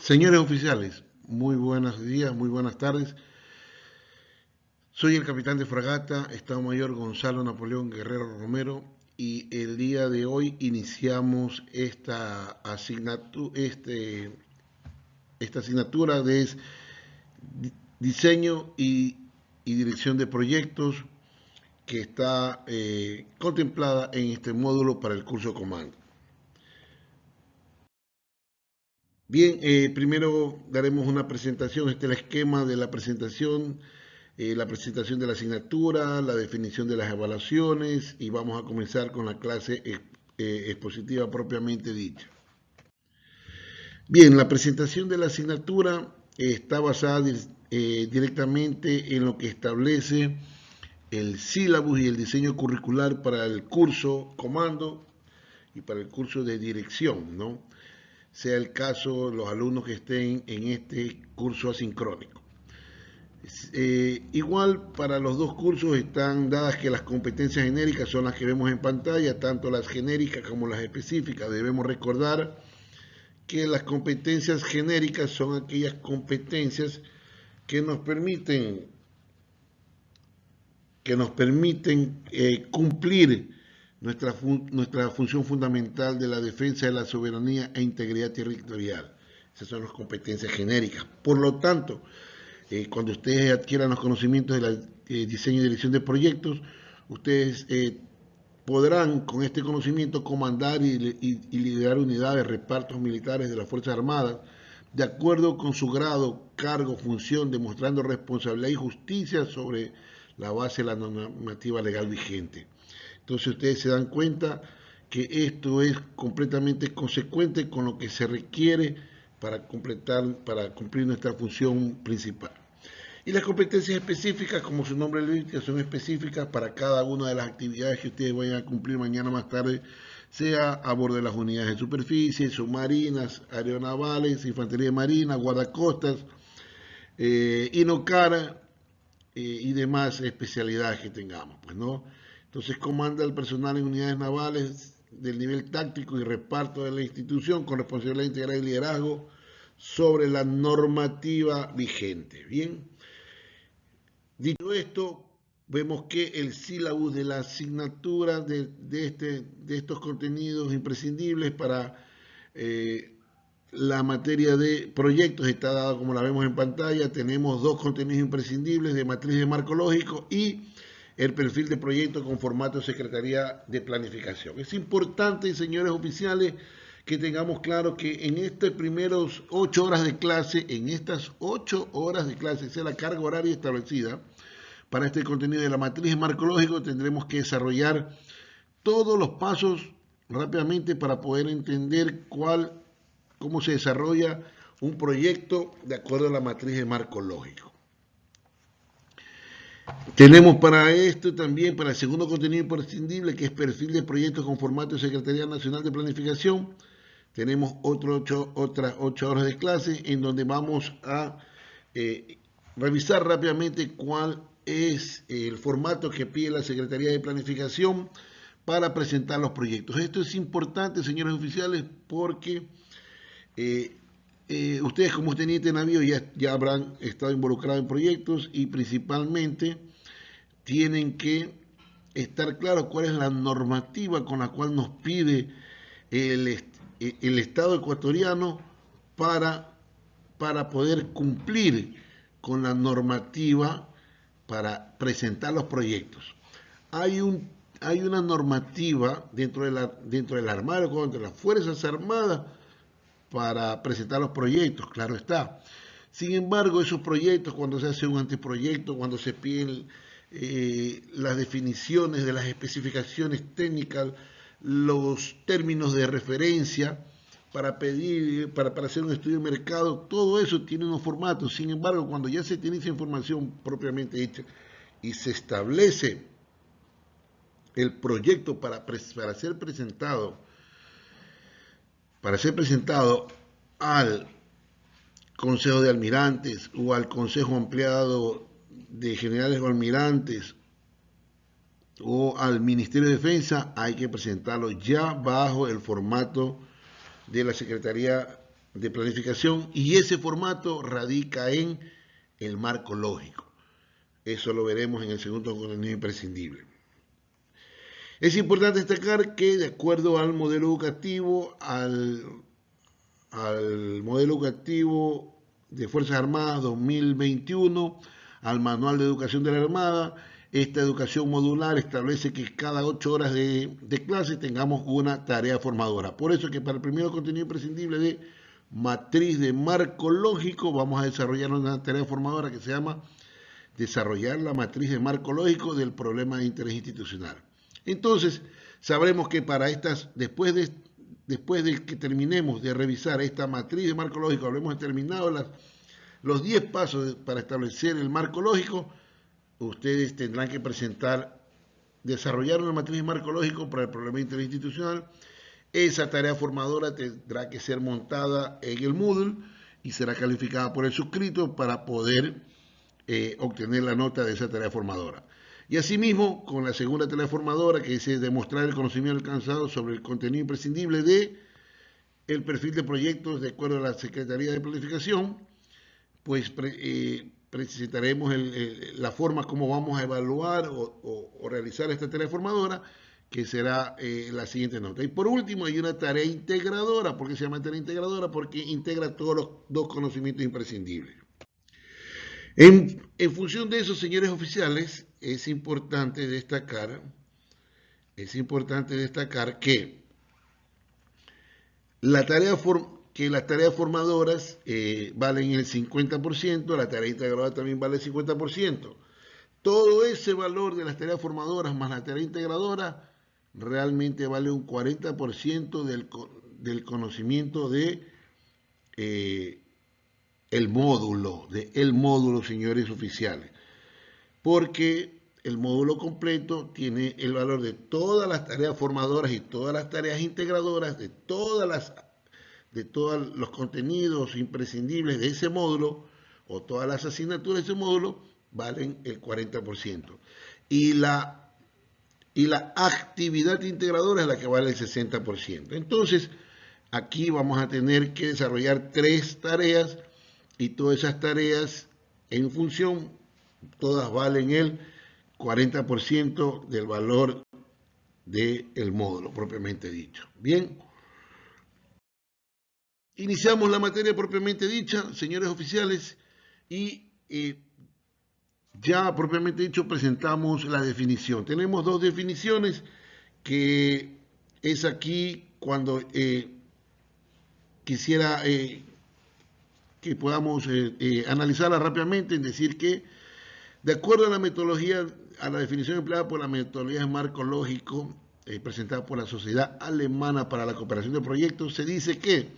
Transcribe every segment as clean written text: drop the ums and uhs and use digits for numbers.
Señores oficiales, muy buenos días, muy buenas tardes. Soy el capitán de fragata, Estado Mayor Gonzalo Napoleón Guerrero Romero, y el día de hoy iniciamos esta asignatura de diseño y dirección de proyectos que está contemplada en este módulo para el curso comando. Bien, primero daremos una presentación. Este es el esquema de la presentación de la asignatura, la definición de las evaluaciones, y vamos a comenzar con la clase expositiva propiamente dicha. Bien, la presentación de la asignatura está basada directamente en lo que establece el sílabus y el diseño curricular para el curso comando y para el curso de dirección, ¿no? Sea el caso los alumnos que estén en este curso asincrónico. Igual para los dos cursos están dadas que las competencias genéricas son las que vemos en pantalla, tanto las genéricas como las específicas. Debemos recordar que las competencias genéricas son aquellas competencias que nos permiten cumplir nuestra función fundamental de la defensa de la soberanía e integridad territorial. Esas son las competencias genéricas. Por lo tanto, cuando ustedes adquieran los conocimientos del diseño y dirección de proyectos, ustedes podrán con este conocimiento comandar y liderar unidades, repartos militares de las Fuerzas Armadas, de acuerdo con su grado, cargo, función, demostrando responsabilidad y justicia sobre la base de la normativa legal vigente. Entonces ustedes se dan cuenta que esto es completamente consecuente con lo que se requiere para cumplir nuestra función principal. Y las competencias específicas, como su nombre lo indica, son específicas para cada una de las actividades que ustedes vayan a cumplir mañana más tarde, sea a bordo de las unidades de superficie, submarinas, aeronavales, infantería marina, guardacostas, INOCAR y demás especialidades que tengamos, pues, ¿no? Entonces comanda el personal en unidades navales del nivel táctico y reparto de la institución con responsabilidad integral y liderazgo sobre la normativa vigente. Bien, dicho esto, vemos que el sílabus de la asignatura de estos contenidos imprescindibles para la materia de proyectos está dado como la vemos en pantalla. Tenemos dos contenidos imprescindibles de matriz de marco lógico y el perfil de proyecto con formato de Secretaría de Planificación. Es importante, señores oficiales, que tengamos claro que en estas primeras 8 horas de clase, esa es la carga horaria establecida para este contenido de la matriz de marco lógico, tendremos que desarrollar todos los pasos rápidamente para poder entender cómo se desarrolla un proyecto de acuerdo a la matriz de marco lógico. Tenemos para esto también, para el segundo contenido imprescindible, que es perfil de proyectos con formato de Secretaría Nacional de Planificación. Tenemos otras 8 horas de clase en donde vamos a revisar rápidamente cuál es el formato que pide la Secretaría de Planificación para presentar los proyectos. Esto es importante, señores oficiales, porque ustedes como teniente de navío ya habrán estado involucrados en proyectos y principalmente tienen que estar claros cuál es la normativa con la cual nos pide el Estado ecuatoriano para poder cumplir con la normativa para presentar los proyectos. Hay una normativa dentro del Armado, dentro de las Fuerzas Armadas, para presentar los proyectos, claro está. Sin embargo, esos proyectos, cuando se hace un anteproyecto, cuando se piden las definiciones de las especificaciones técnicas, los términos de referencia para hacer un estudio de mercado, todo eso tiene unos formatos. Sin embargo, cuando ya se tiene esa información propiamente hecha y se establece el proyecto para ser presentado al Consejo de Almirantes o al Consejo Ampliado de Generales o Almirantes o al Ministerio de Defensa, hay que presentarlo ya bajo el formato de la Secretaría de planificación, y ese formato radica en el marco lógico. Eso lo veremos en el segundo contenido imprescindible. Es importante destacar que de acuerdo al modelo educativo, al modelo educativo de Fuerzas Armadas 2021, al Manual de Educación de la Armada, esta educación modular establece que cada 8 horas de clase tengamos una tarea formadora. Por eso que para el primer contenido imprescindible de matriz de marco lógico vamos a desarrollar una tarea formadora que se llama desarrollar la matriz de marco lógico del problema de interés institucional. Entonces, sabremos que para estas, después de que terminemos de revisar esta matriz de marco lógico, habremos terminado los 10 pasos para establecer el marco lógico. Ustedes tendrán que desarrollar una matriz de marco lógico para el problema de interés institucional. Esa tarea formadora tendrá que ser montada en el Moodle y será calificada por el suscrito para poder obtener la nota de esa tarea formadora. Y asimismo, con la segunda tarea formadora, que es demostrar el conocimiento alcanzado sobre el contenido imprescindible de el perfil de proyectos de acuerdo a la Secretaría de Planificación, pues presentaremos la forma como vamos a evaluar o realizar esta tarea formadora, que será la siguiente nota. Y por último, hay una tarea integradora. ¿Por qué se llama tarea integradora? Porque integra todos los dos conocimientos imprescindibles. En función de eso, señores oficiales, es importante destacar que las tareas formadoras valen el 50%, la tarea integradora también vale el 50%. Todo ese valor de las tareas formadoras más la tarea integradora realmente vale un 40% del conocimiento de el módulo, señores oficiales, porque el módulo completo tiene el valor de todas las tareas formadoras y todas las tareas integradoras, de todos los contenidos imprescindibles de ese módulo o todas las asignaturas de ese módulo valen el 40%. Y la actividad integradora es la que vale el 60%. Entonces, aquí vamos a tener que desarrollar 3 tareas y todas esas tareas en función, todas valen el 40% del valor del módulo propiamente dicho. Bien, iniciamos la materia propiamente dicha, señores oficiales, y ya propiamente dicho presentamos la definición. Tenemos 2 definiciones, que es aquí cuando quisiera que podamos analizarla rápidamente, en decir que de acuerdo a la metodología, a la definición empleada por la metodología de marco lógico presentada por la Sociedad Alemana para la Cooperación de Proyectos, se dice que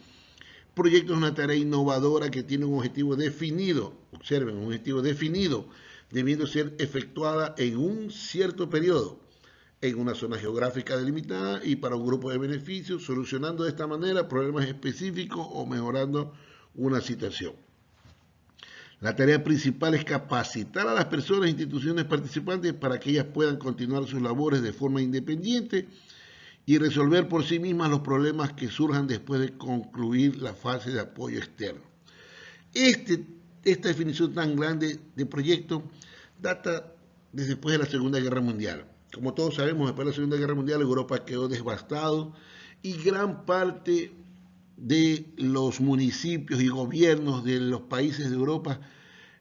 proyecto es una tarea innovadora que tiene un objetivo definido, observen, un objetivo definido, debiendo ser efectuada en un cierto periodo, en una zona geográfica delimitada y para un grupo de beneficios, solucionando de esta manera problemas específicos o mejorando una situación. La tarea principal es capacitar a las personas e instituciones participantes para que ellas puedan continuar sus labores de forma independiente y resolver por sí mismas los problemas que surjan después de concluir la fase de apoyo externo. Esta definición tan grande de proyecto data desde después de la Segunda Guerra Mundial. Como todos sabemos, después de la Segunda Guerra Mundial, Europa quedó devastado y gran parte de los municipios y gobiernos de los países de Europa,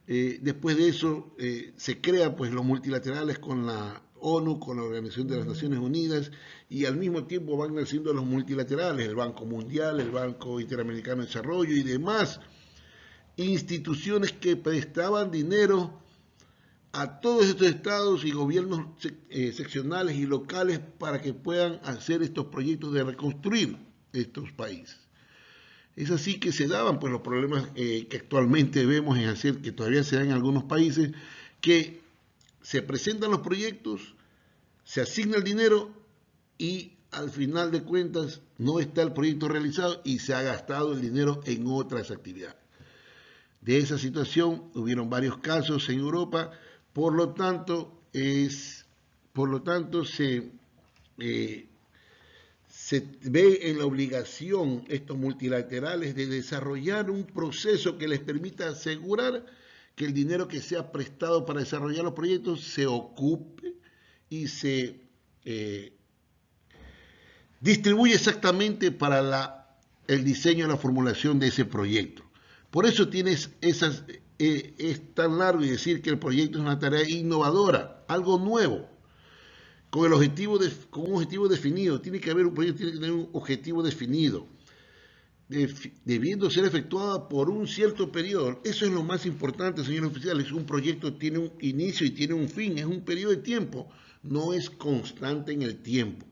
después de eso se crean pues los multilaterales con la ONU, con la Organización de las Naciones Unidas, y al mismo tiempo van naciendo los multilaterales, el Banco Mundial, el Banco Interamericano de Desarrollo y demás instituciones que prestaban dinero a todos estos estados y gobiernos seccionales y locales para que puedan hacer estos proyectos de reconstruir estos países. Es así que se daban pues los problemas que actualmente vemos, es decir, que todavía se dan en algunos países, que se presentan los proyectos, se asigna el dinero y al final de cuentas no está el proyecto realizado y se ha gastado el dinero en otras actividades. De esa situación hubieron varios casos en Europa, por lo tanto se ve en la obligación, estos multilaterales, de desarrollar un proceso que les permita asegurar que el dinero que sea prestado para desarrollar los proyectos se ocupe y se distribuye exactamente para el diseño y la formulación de ese proyecto. Por eso tienes esas, es tan largo y decir que el proyecto es una tarea innovadora, algo nuevo, con un objetivo definido. Tiene que haber un proyecto, tiene que tener un objetivo definido, debiendo ser efectuada por un cierto periodo. Eso es lo más importante, señores oficiales. Un proyecto tiene un inicio y tiene un fin, es un periodo de tiempo, no es constante en el tiempo.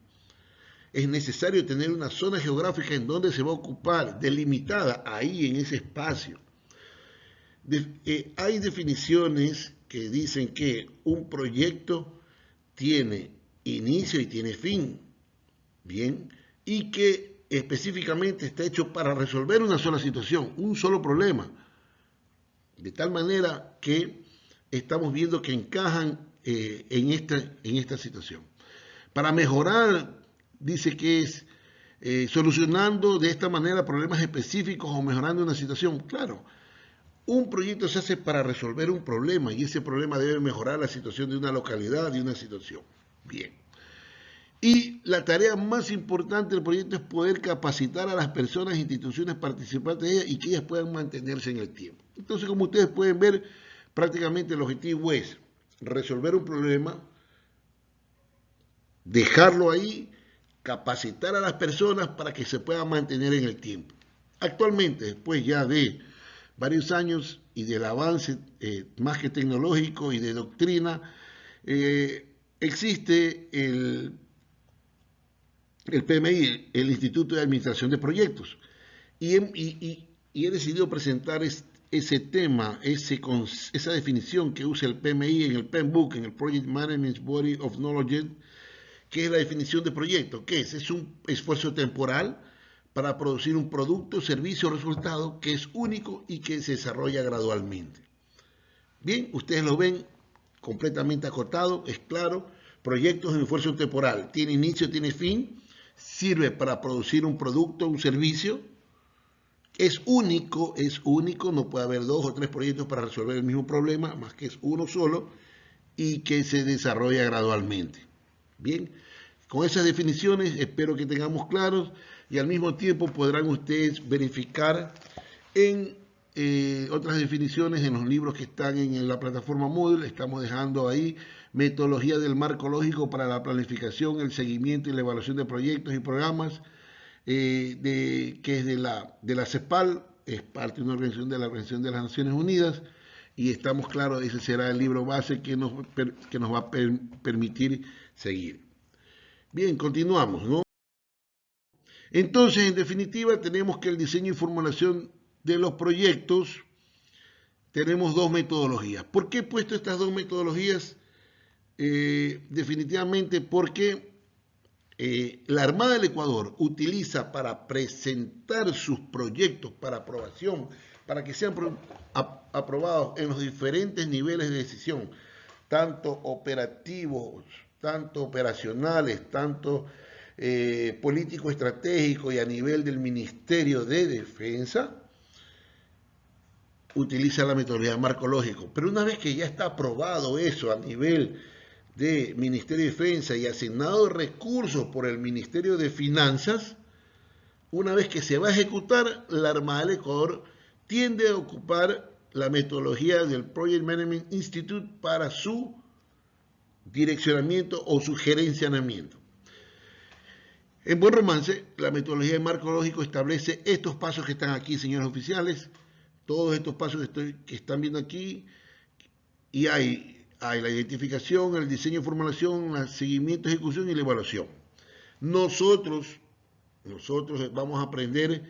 Es necesario tener una zona geográfica en donde se va a ocupar, delimitada ahí en ese espacio. Hay definiciones que dicen que un proyecto tiene inicio y tiene fin, bien, y que específicamente está hecho para resolver una sola situación, un solo problema, de tal manera que estamos viendo que encajan en esta situación. Para mejorar, dice que es solucionando de esta manera problemas específicos o mejorando una situación. Claro, un proyecto se hace para resolver un problema y ese problema debe mejorar la situación de una localidad, de una situación. Bien. Y la tarea más importante del proyecto es poder capacitar a las personas e instituciones participantes de ella y que ellas puedan mantenerse en el tiempo. Entonces, como ustedes pueden ver, prácticamente el objetivo es resolver un problema, dejarlo ahí, capacitar a las personas para que se puedan mantener en el tiempo. Actualmente, después ya de varios años y del avance más que tecnológico y de doctrina, existe el PMI, el Instituto de Administración de Proyectos, y he decidido presentar ese tema, esa definición que usa el PMI en el PMBOK, en el Project Management Body of Knowledge, que es la definición de proyecto. ¿Qué es? Es un esfuerzo temporal para producir un producto, servicio o resultado que es único y que se desarrolla gradualmente. Bien, ustedes lo ven completamente acotado, es claro. Proyectos en esfuerzo temporal, tiene inicio, tiene fin, sirve para producir un producto, un servicio. Es único, no puede haber 2 o 3 proyectos para resolver el mismo problema, más que es uno solo y que se desarrolla gradualmente. Bien, con esas definiciones espero que tengamos claros y al mismo tiempo podrán ustedes verificar en otras definiciones en los libros que están en la plataforma Moodle. Estamos dejando ahí metodología del marco lógico para la planificación, el seguimiento y la evaluación de proyectos y programas, que es de la CEPAL, es parte de una organización de la Organización de las Naciones Unidas, y estamos claros, ese será el libro base que nos va a permitir seguir. Bien, continuamos, ¿no? Entonces, en definitiva, tenemos que el diseño y formulación de los proyectos, tenemos 2 metodologías. ¿Por qué he puesto estas 2 metodologías? Definitivamente porque la Armada del Ecuador utiliza para presentar sus proyectos para aprobación, para que sean aprobados en los diferentes niveles de decisión, tanto operativos, tanto operacionales, tanto político estratégico y a nivel del Ministerio de Defensa, utiliza la metodología de marco lógico. Pero una vez que ya está aprobado eso a nivel de Ministerio de Defensa y asignado recursos por el Ministerio de Finanzas, una vez que se va a ejecutar, la Armada del Ecuador tiende a ocupar la metodología del Project Management Institute para su direccionamiento o su gerenciamiento. En buen romance, la metodología de marco lógico establece estos pasos que están aquí, señores oficiales, todos estos pasos que están viendo aquí, y hay la identificación, el diseño y formulación, el seguimiento, ejecución y la evaluación. Nosotros vamos a aprender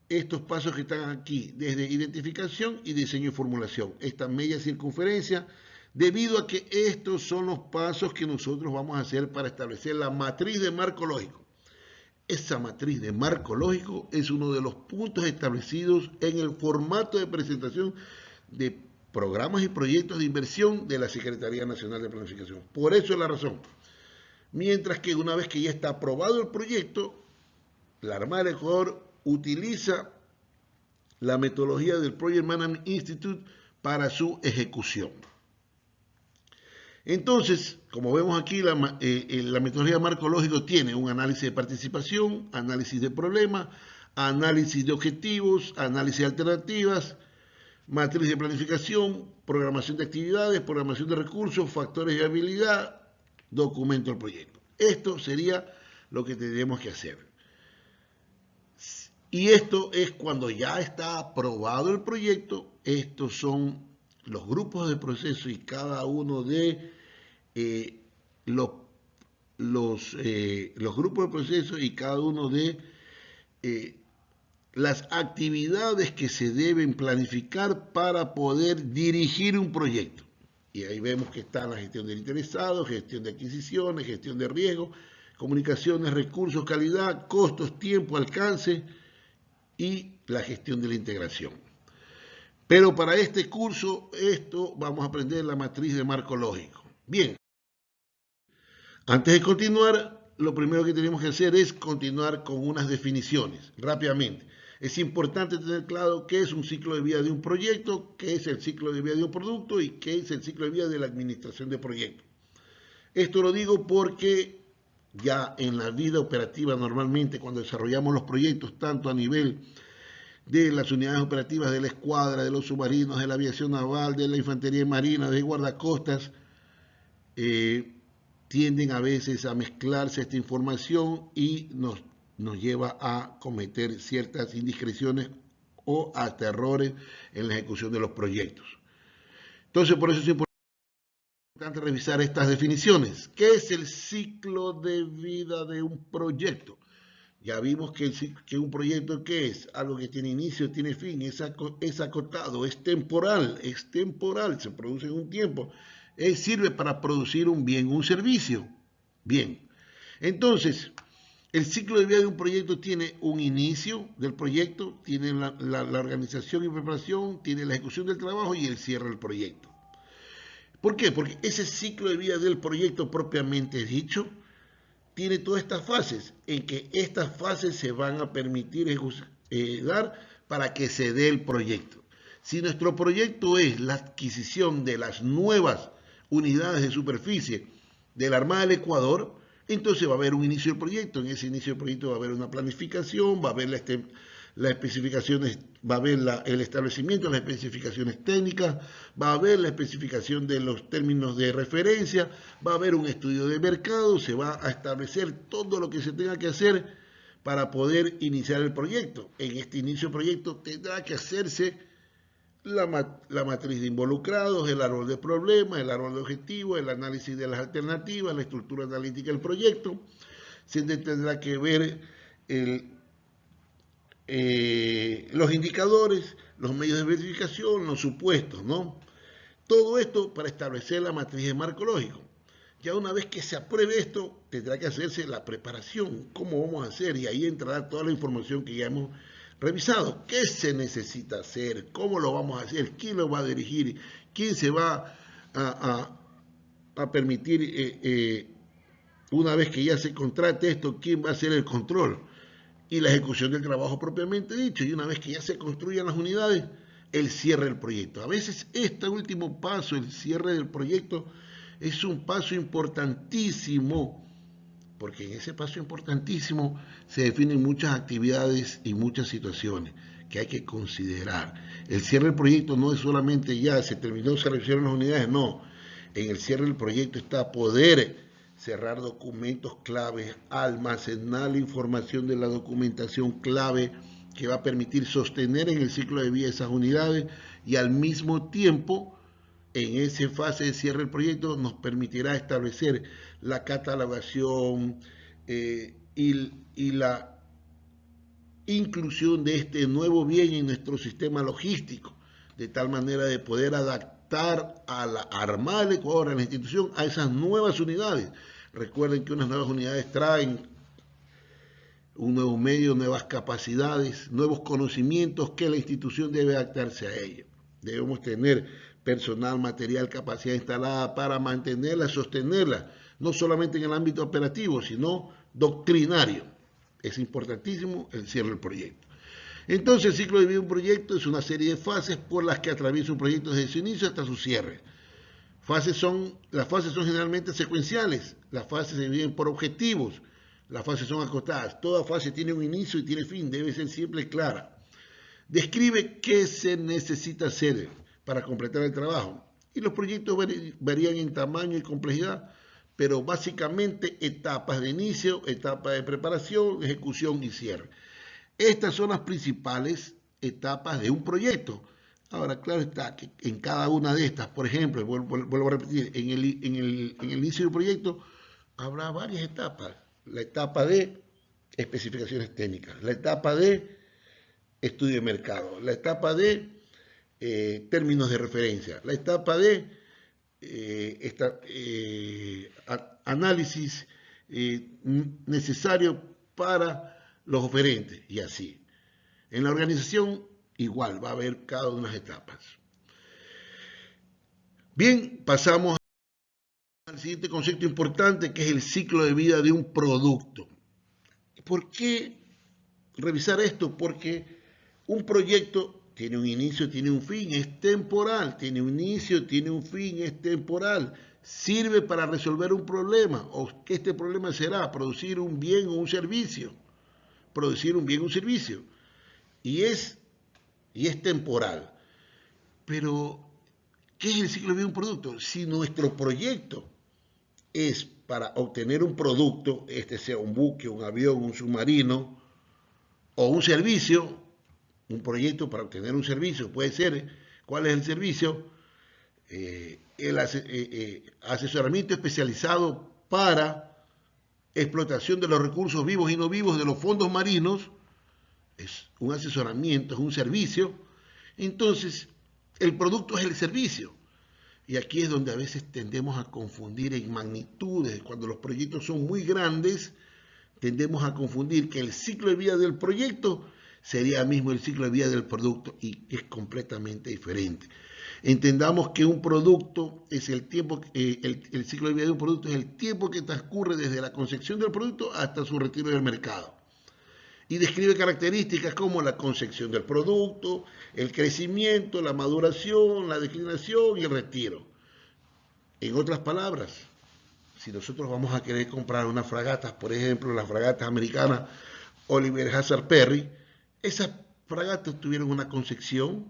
estos pasos que están aquí, desde identificación y diseño y formulación, esta media circunferencia, debido a que estos son los pasos que nosotros vamos a hacer para establecer la matriz de marco lógico. Esa matriz de marco lógico es uno de los puntos establecidos en el formato de presentación de programas y proyectos de inversión de la Secretaría Nacional de Planificación. Por eso es la razón. mientras que una vez que ya está aprobado el proyecto, la Armada del Ecuador utiliza la metodología del Project Management Institute para su ejecución. Entonces, como vemos aquí, la metodología marco lógico tiene un análisis de participación, análisis de problemas, análisis de objetivos, análisis de alternativas, matriz de planificación, programación de actividades, programación de recursos, factores de viabilidad, documento del proyecto. Esto sería lo que tendríamos que hacer. Y esto es cuando ya está aprobado el proyecto. Estos son los grupos de proceso y cada uno de los grupos de proceso y cada uno de las actividades que se deben planificar para poder dirigir un proyecto. Y ahí vemos que está la gestión del interesado, gestión de adquisiciones, gestión de riesgo, comunicaciones, recursos, calidad, costos, tiempo, alcance y la gestión de la integración. Pero para este curso, vamos a aprender la matriz de marco lógico. Bien, antes de continuar, lo primero que tenemos que hacer es continuar con unas definiciones, rápidamente. Es importante tener claro qué es un ciclo de vida de un proyecto, qué es el ciclo de vida de un producto y qué es el ciclo de vida de la administración de proyectos. Esto lo digo porque ya en la vida operativa normalmente cuando desarrollamos los proyectos, tanto a nivel de las unidades operativas de la escuadra, de los submarinos, de la aviación naval, de la infantería marina, de guardacostas, tienden a veces a mezclarse esta información y nos lleva a cometer ciertas indiscreciones o hasta errores en la ejecución de los proyectos. Entonces, por eso es importante revisar estas definiciones. ¿Qué es el ciclo de vida de un proyecto? Ya vimos que un proyecto, ¿qué es? Algo que tiene inicio, tiene fin, es acotado, es temporal, se produce en un tiempo, sirve para producir un bien, un servicio. Bien, entonces, el ciclo de vida de un proyecto tiene un inicio del proyecto, tiene la organización y preparación, tiene la ejecución del trabajo y el cierre del proyecto. ¿Por qué? Porque ese ciclo de vida del proyecto propiamente dicho tiene todas estas fases, en que estas fases se van a permitir dar para que se dé el proyecto. Si nuestro proyecto es la adquisición de las nuevas unidades de superficie de la Armada del Ecuador, entonces va a haber un inicio del proyecto. En ese inicio del proyecto va a haber una planificación, va a haber las especificaciones, va a haber el establecimiento de las especificaciones técnicas, va a haber la especificación de los términos de referencia, va a haber un estudio de mercado, se va a establecer todo lo que se tenga que hacer para poder iniciar el proyecto. En este inicio del proyecto tendrá que hacerse la matriz de involucrados, el árbol de problemas, el árbol de objetivos, el análisis de las alternativas, la estructura analítica del proyecto. Se tendrá que ver los indicadores, los medios de verificación, los supuestos, ¿no? Todo esto para establecer la matriz de marco lógico. Ya una vez que se apruebe esto, tendrá que hacerse la preparación, cómo vamos a hacer, y ahí entrará toda la información que ya hemos revisado. ¿Qué se necesita hacer? ¿Cómo lo vamos a hacer? ¿Quién lo va a dirigir? ¿Quién se va a permitir, una vez que ya se contrate esto, quién va a hacer el control? Y la ejecución del trabajo propiamente dicho, y una vez que ya se construyan las unidades, el cierre del proyecto. A veces este último paso, el cierre del proyecto, es un paso importantísimo, porque en ese paso importantísimo se definen muchas actividades y muchas situaciones que hay que considerar. El cierre del proyecto no es solamente ya se terminó, se revisaron las unidades, no. En el cierre del proyecto está poder cerrar documentos clave, almacenar la información de la documentación clave que va a permitir sostener en el ciclo de vida esas unidades y al mismo tiempo en esa fase de cierre del proyecto nos permitirá establecer la catalogación y la inclusión de este nuevo bien en nuestro sistema logístico, de tal manera de poder adaptar a la Armada del Ecuador, a la institución, a esas nuevas unidades. Recuerden que unas nuevas unidades traen un nuevo medio, nuevas capacidades, nuevos conocimientos que la institución debe adaptarse a ellos. Debemos tener personal, material, capacidad instalada para mantenerla, sostenerla, no solamente en el ámbito operativo, sino doctrinario. Es importantísimo el cierre del proyecto. Entonces, el ciclo de vida de un proyecto es una serie de fases por las que atraviesa un proyecto desde su inicio hasta su cierre. Las fases son generalmente secuenciales, las fases se dividen por objetivos, las fases son acotadas, toda fase tiene un inicio y tiene fin, debe ser siempre y clara. Describe qué se necesita hacer para completar el trabajo. Y los proyectos varían en tamaño y complejidad, pero básicamente etapas de inicio, etapas de preparación, ejecución y cierre. Estas son las principales etapas de un proyecto. Ahora, claro está que en cada una de estas, por ejemplo, vuelvo a repetir, en el inicio del proyecto habrá varias etapas. La etapa de especificaciones técnicas, la etapa de estudio de mercado, la etapa de términos de referencia, la etapa de análisis necesario para los oferentes y así. En la organización igual va a haber cada una de las etapas. Bien, pasamos al siguiente concepto importante que es el ciclo de vida de un producto. ¿Por qué revisar esto? Porque un proyecto tiene un inicio, tiene un fin, es temporal, tiene un inicio, tiene un fin, es temporal. Sirve para resolver un problema, o que este problema será producir un bien o un servicio. Producir un bien o un servicio. Y es temporal. Pero, ¿qué es el ciclo de vida de un producto? Si nuestro proyecto es para obtener un producto, este sea un buque, un avión, un submarino, o un servicio, un proyecto para obtener un servicio, puede ser, ¿cuál es el servicio? El asesoramiento especializado para explotación de los recursos vivos y no vivos de los fondos marinos, es un asesoramiento, es un servicio. Entonces, el producto es el servicio. Y aquí es donde a veces tendemos a confundir en magnitudes. Cuando los proyectos son muy grandes, tendemos a confundir que el ciclo de vida del proyecto sería mismo el ciclo de vida del producto y es completamente diferente. Entendamos que un producto es el tiempo, el ciclo de vida de un producto es el tiempo que transcurre desde la concepción del producto hasta su retiro del mercado. Y describe características como la concepción del producto, el crecimiento, la maduración, la declinación y el retiro. En otras palabras, si nosotros vamos a querer comprar unas fragatas, por ejemplo, las fragatas americanas Oliver Hazard Perry, esas fragatas tuvieron una concepción,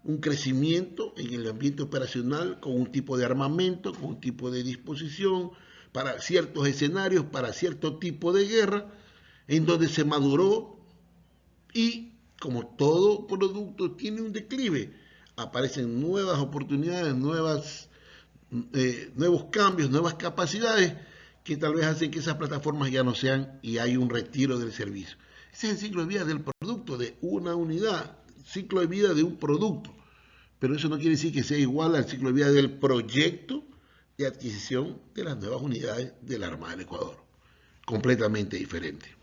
un crecimiento en el ambiente operacional con un tipo de armamento, con un tipo de disposición para ciertos escenarios, para cierto tipo de guerra, en donde se maduró y como todo producto tiene un declive, aparecen nuevas oportunidades, nuevos cambios, nuevas capacidades que tal vez hacen que esas plataformas ya no sean y hay un retiro del servicio. Ese es el ciclo de vida del producto, de una unidad, ciclo de vida de un producto. Pero eso no quiere decir que sea igual al ciclo de vida del proyecto de adquisición de las nuevas unidades de la Armada del Ecuador. Completamente diferente.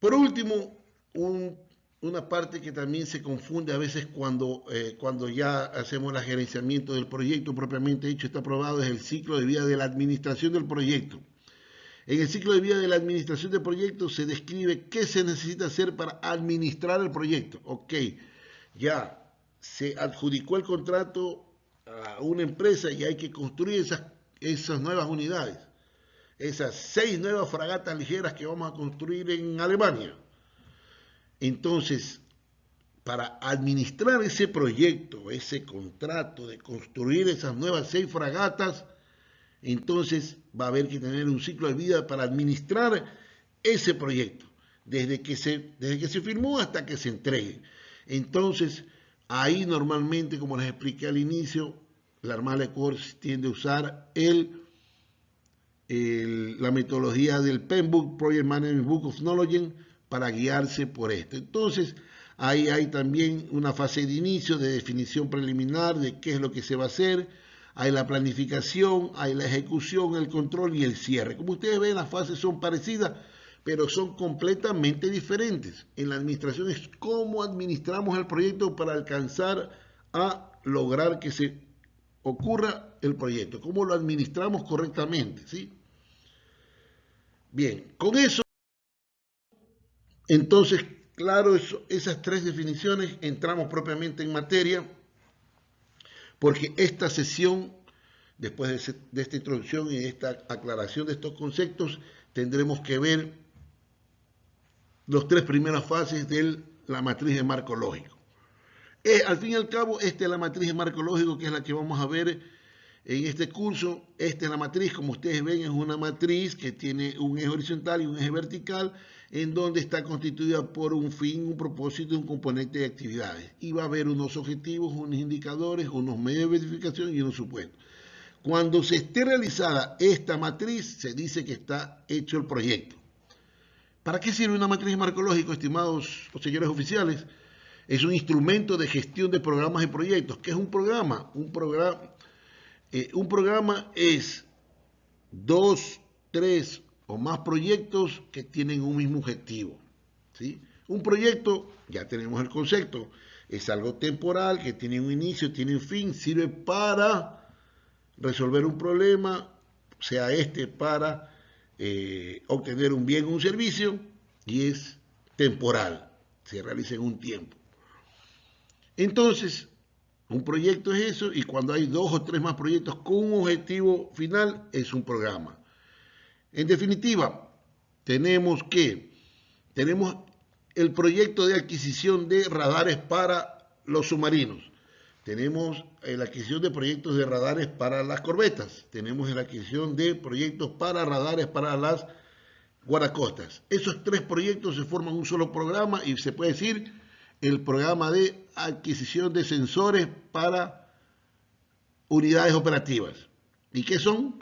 Por último, una parte que también se confunde a veces cuando ya hacemos el gerenciamiento del proyecto propiamente dicho, está aprobado, es el ciclo de vida de la administración del proyecto. En el ciclo de vida de la administración del proyecto se describe qué se necesita hacer para administrar el proyecto. Ok, ya se adjudicó el contrato a una empresa y hay que construir esas nuevas unidades, esas 6 nuevas fragatas ligeras que vamos a construir en Alemania. Entonces, para administrar ese proyecto, ese contrato de construir esas nuevas 6 fragatas, entonces va a haber que tener un ciclo de vida para administrar ese proyecto, desde que se firmó hasta que se entregue. Entonces, ahí normalmente, como les expliqué al inicio, la Armada de Ecuador tiende a usar la metodología del PMBOK, Project Management Book of Knowledge, para guiarse por esto. Entonces, ahí hay también una fase de inicio, de definición preliminar de qué es lo que se va a hacer. Hay la planificación, hay la ejecución, el control y el cierre. Como ustedes ven, las fases son parecidas, pero son completamente diferentes. En la administración es cómo administramos el proyecto para alcanzar a lograr que se ocurra el proyecto, cómo lo administramos correctamente, ¿sí? Bien, con eso, entonces, claro, esas 3 definiciones, entramos propiamente en materia, porque esta sesión, después de esta introducción y de esta aclaración de estos conceptos, tendremos que ver las 3 primeras fases de la matriz de marco lógico. Al fin y al cabo, esta es la matriz de marco lógico, que es la que vamos a ver en este curso. Esta es la matriz, como ustedes ven, es una matriz que tiene un eje horizontal y un eje vertical, en donde está constituida por un fin, un propósito y un componente de actividades. Y va a haber unos objetivos, unos indicadores, unos medios de verificación y unos supuestos. Cuando se esté realizada esta matriz, se dice que está hecho el proyecto. ¿Para qué sirve una matriz de marco lógico, estimados señores oficiales? Es un instrumento de gestión de programas y proyectos. ¿Qué es un programa? Un programa es 2, 3 o más proyectos que tienen un mismo objetivo, ¿sí? Un proyecto, ya tenemos el concepto, es algo temporal, que tiene un inicio, tiene un fin, sirve para resolver un problema, sea para obtener un bien o un servicio, y es temporal, se realiza en un tiempo. Entonces, un proyecto es eso, y cuando hay 2 o 3 más proyectos con un objetivo final, es un programa. En definitiva, tenemos el proyecto de adquisición de radares para los submarinos. Tenemos la adquisición de proyectos de radares para las corbetas. Tenemos la adquisición de proyectos para radares para las guardacostas. Esos 3 proyectos se forman un solo programa y se puede decir el programa de adquisición de sensores para unidades operativas. ¿Y qué son?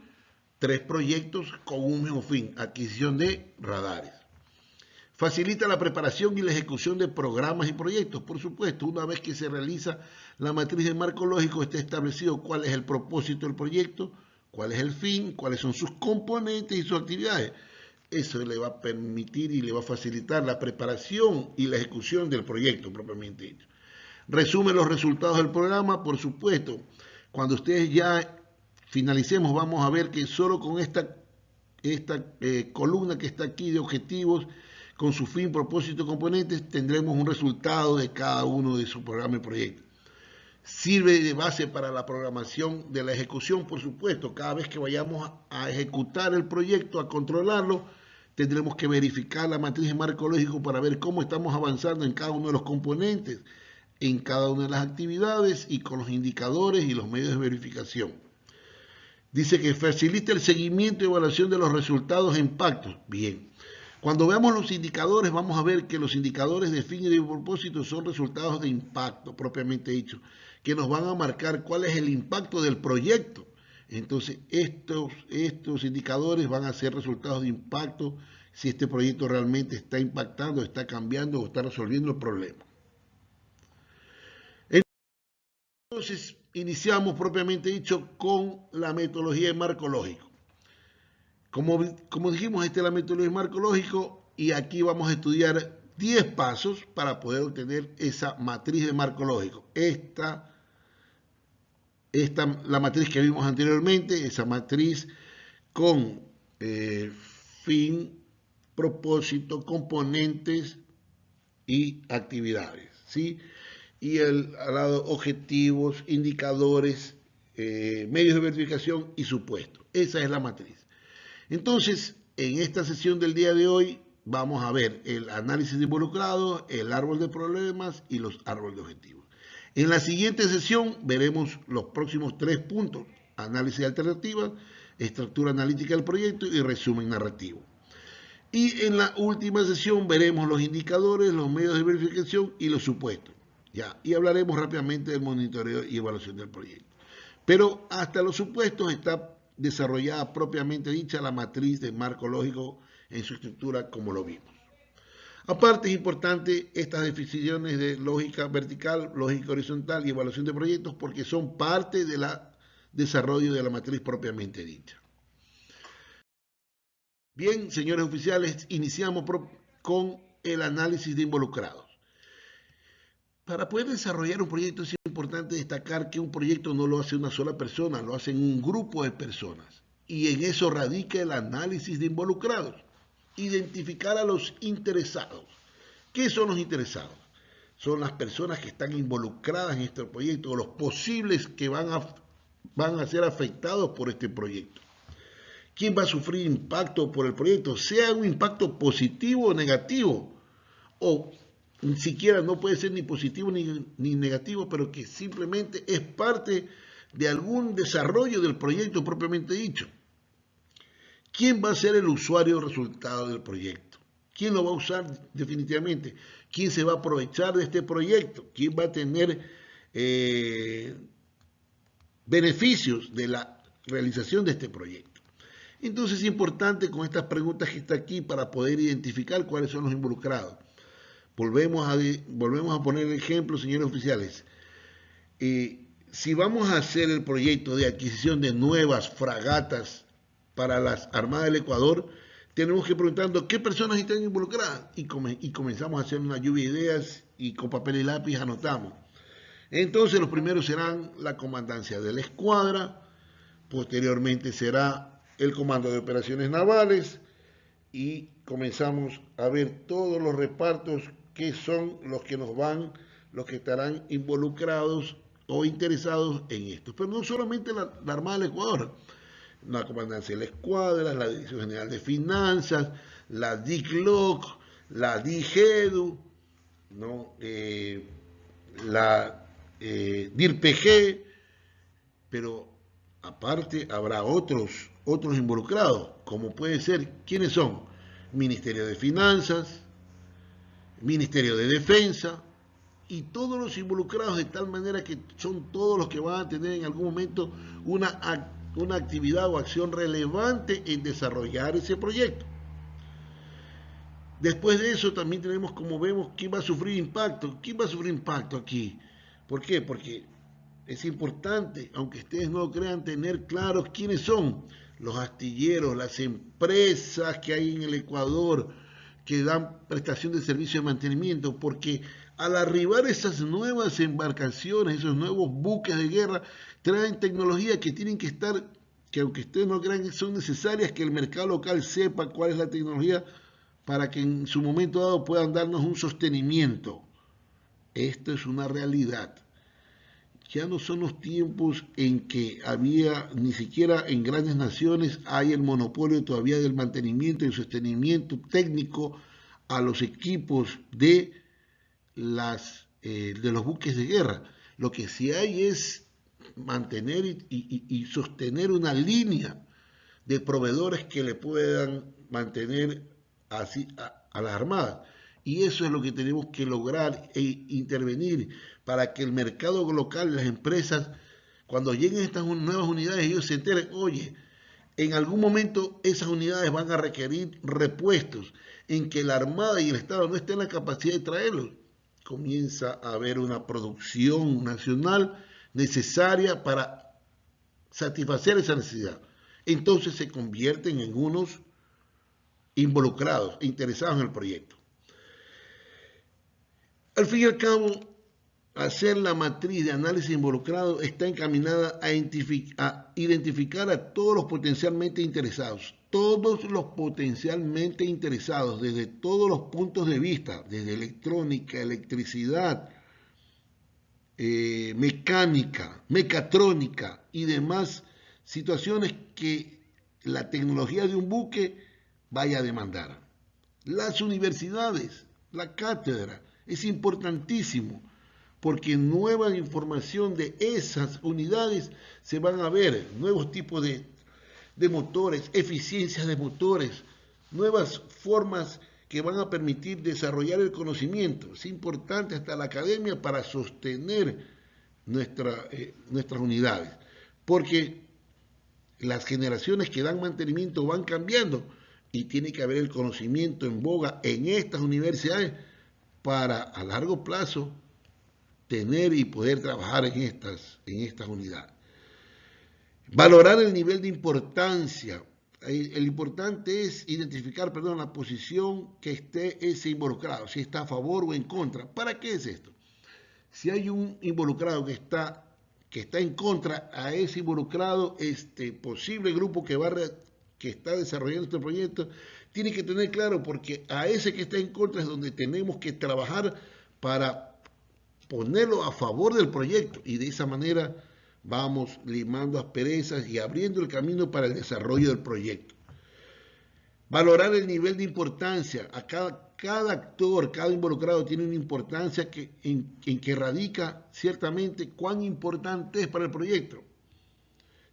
3 proyectos con un mismo fin, adquisición de radares. Facilita la preparación y la ejecución de programas y proyectos. Por supuesto, una vez que se realiza la matriz de marco lógico, está establecido cuál es el propósito del proyecto, cuál es el fin, cuáles son sus componentes y sus actividades. Eso le va a permitir y le va a facilitar la preparación y la ejecución del proyecto propiamente dicho. Resume los resultados del programa, por supuesto. Cuando ustedes ya finalicemos, vamos a ver que solo con esta columna que está aquí de objetivos, con su fin, propósito y componentes, tendremos un resultado de cada uno de sus programas y proyectos. Sirve de base para la programación de la ejecución, por supuesto. Cada vez que vayamos a ejecutar el proyecto, a controlarlo, tendremos que verificar la matriz de marco lógico para ver cómo estamos avanzando en cada uno de los componentes, en cada una de las actividades y con los indicadores y los medios de verificación. Dice que facilita el seguimiento y evaluación de los resultados e impactos. Bien. Cuando veamos los indicadores, vamos a ver que los indicadores de fin y de propósito son resultados de impacto, propiamente dicho, que nos van a marcar cuál es el impacto del proyecto. Entonces, estos indicadores van a ser resultados de impacto si este proyecto realmente está impactando, está cambiando o está resolviendo el problema. Entonces, iniciamos propiamente dicho con la metodología de marco lógico. Como dijimos, esta es la metodología de marco lógico. y aquí vamos a estudiar 10 pasos para poder obtener esa matriz de marco lógico. La matriz que vimos anteriormente, esa matriz con fin, propósito, componentes y actividades, ¿sí? Y al lado objetivos, indicadores, medios de verificación y supuestos. Esa es la matriz. Entonces, en esta sesión del día de hoy vamos a ver el análisis de involucrados, el árbol de problemas y los árboles de objetivos. En la siguiente sesión veremos los próximos 3 puntos: análisis de alternativas, estructura analítica del proyecto y resumen narrativo. Y en la última sesión veremos los indicadores, los medios de verificación y los supuestos. Ya, y hablaremos rápidamente del monitoreo y evaluación del proyecto. Pero hasta los supuestos está desarrollada propiamente dicha la matriz de marco lógico en su estructura, como lo vimos. Aparte, es importante estas definiciones de lógica vertical, lógica horizontal y evaluación de proyectos, porque son parte del desarrollo de la matriz propiamente dicha. Bien, señores oficiales, iniciamos con el análisis de involucrados. Para poder desarrollar un proyecto es importante destacar que un proyecto no lo hace una sola persona, lo hace un grupo de personas. Y en eso radica el análisis de involucrados. Identificar a los interesados. ¿Qué son los interesados? Son las personas que están involucradas en este proyecto o los posibles que van a ser afectados por este proyecto. ¿Quién va a sufrir impacto por el proyecto? Sea un impacto positivo o negativo, o ni siquiera no puede ser ni positivo ni negativo, pero que simplemente es parte de algún desarrollo del proyecto propiamente dicho. ¿Quién va a ser el usuario resultado del proyecto? ¿Quién lo va a usar definitivamente? ¿Quién se va a aprovechar de este proyecto? ¿Quién va a tener beneficios de la realización de este proyecto? Entonces es importante con estas preguntas que está aquí para poder identificar cuáles son los involucrados. Volvemos a poner el ejemplo, señores oficiales. Si vamos a hacer el proyecto de adquisición de nuevas fragatas para las Armadas del Ecuador, tenemos que preguntarnos qué personas están involucradas y comenzamos a hacer una lluvia de ideas y con papel y lápiz anotamos. Entonces los primeros serán la comandancia de la escuadra, posteriormente será el comando de operaciones navales y comenzamos a ver todos los repartos que son los que estarán involucrados o interesados en esto. Pero no solamente la Armada del Ecuador, la comandancia de la escuadra, la Dirección General de Finanzas, la DICLOC, la DIGEDU, ¿no? La DIRPG, pero aparte habrá otros involucrados, como puede ser, ¿quiénes son? Ministerio de Finanzas, Ministerio de Defensa, y todos los involucrados, de tal manera que son todos los que van a tener en algún momento una actividad o acción relevante en desarrollar ese proyecto. Después de eso también tenemos, como vemos, quién va a sufrir impacto. ¿Quién va a sufrir impacto aquí? ¿Por qué? Porque es importante, aunque ustedes no lo crean, tener claros quiénes son los astilleros, las empresas que hay en el Ecuador que dan prestación de servicio de mantenimiento, porque al arribar esas nuevas embarcaciones, esos nuevos buques de guerra, traen tecnología que tienen que estar, que aunque ustedes no crean que son necesarias, que el mercado local sepa cuál es la tecnología para que en su momento dado puedan darnos un sostenimiento. Esto es una realidad. Ya no son los tiempos en que había, ni siquiera en grandes naciones, hay el monopolio todavía del mantenimiento y el sostenimiento técnico a los equipos de los buques de guerra. Lo que sí hay es mantener y sostener una línea de proveedores que le puedan mantener así a las armadas. Y eso es lo que tenemos que lograr e intervenir para que el mercado local, las empresas, cuando lleguen estas nuevas unidades, ellos se enteren, oye, en algún momento esas unidades van a requerir repuestos, en que la Armada y el Estado no estén en la capacidad de traerlos. Comienza a haber una producción nacional necesaria para satisfacer esa necesidad. Entonces se convierten en unos involucrados, interesados en el proyecto. Al fin y al cabo, hacer la matriz de análisis involucrado está encaminada a identificar a todos los potencialmente interesados. Todos los potencialmente interesados, desde todos los puntos de vista, desde electrónica, electricidad, mecánica, mecatrónica y demás situaciones que la tecnología de un buque vaya a demandar. Las universidades, la cátedra, es importantísimo porque nueva información de esas unidades se van a ver, nuevos tipos de motores, eficiencias de motores, nuevas formas que van a permitir desarrollar el conocimiento. Es importante hasta la academia para sostener nuestras unidades, porque las generaciones que dan mantenimiento van cambiando y tiene que haber el conocimiento en boga en estas universidades para a largo plazo tener y poder trabajar en estas unidades. Valorar el nivel de importancia. El importante es identificar, la posición que esté ese involucrado, si está a favor o en contra. ¿Para qué es esto? Si hay un involucrado que está en contra, a ese involucrado, este posible grupo que está desarrollando este proyecto, tiene que tener claro, porque a ese que está en contra es donde tenemos que trabajar para ponerlo a favor del proyecto, y de esa manera vamos limando asperezas y abriendo el camino para el desarrollo del proyecto. Valorar el nivel de importancia. A cada actor, cada involucrado tiene una importancia en que radica ciertamente cuán importante es para el proyecto.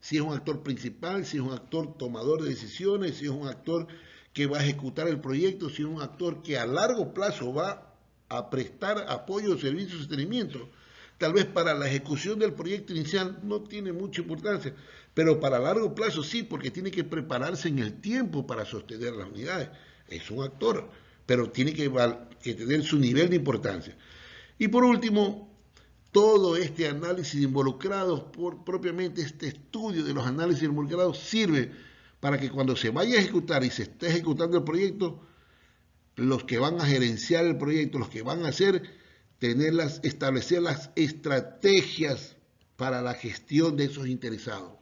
Si es un actor principal, si es un actor tomador de decisiones, si es un actor que va a ejecutar el proyecto, si es un actor que a largo plazo va a prestar apoyo, servicio y sostenimiento. Tal vez para la ejecución del proyecto inicial no tiene mucha importancia, pero para largo plazo sí, porque tiene que prepararse en el tiempo para sostener las unidades. Es un actor, pero tiene que tener su nivel de importancia. Y por último, todo este análisis de involucrados, propiamente este estudio de los análisis involucrados, sirve para que cuando se vaya a ejecutar y se esté ejecutando el proyecto, los que van a gerenciar el proyecto, los que van a establecer las estrategias para la gestión de esos interesados.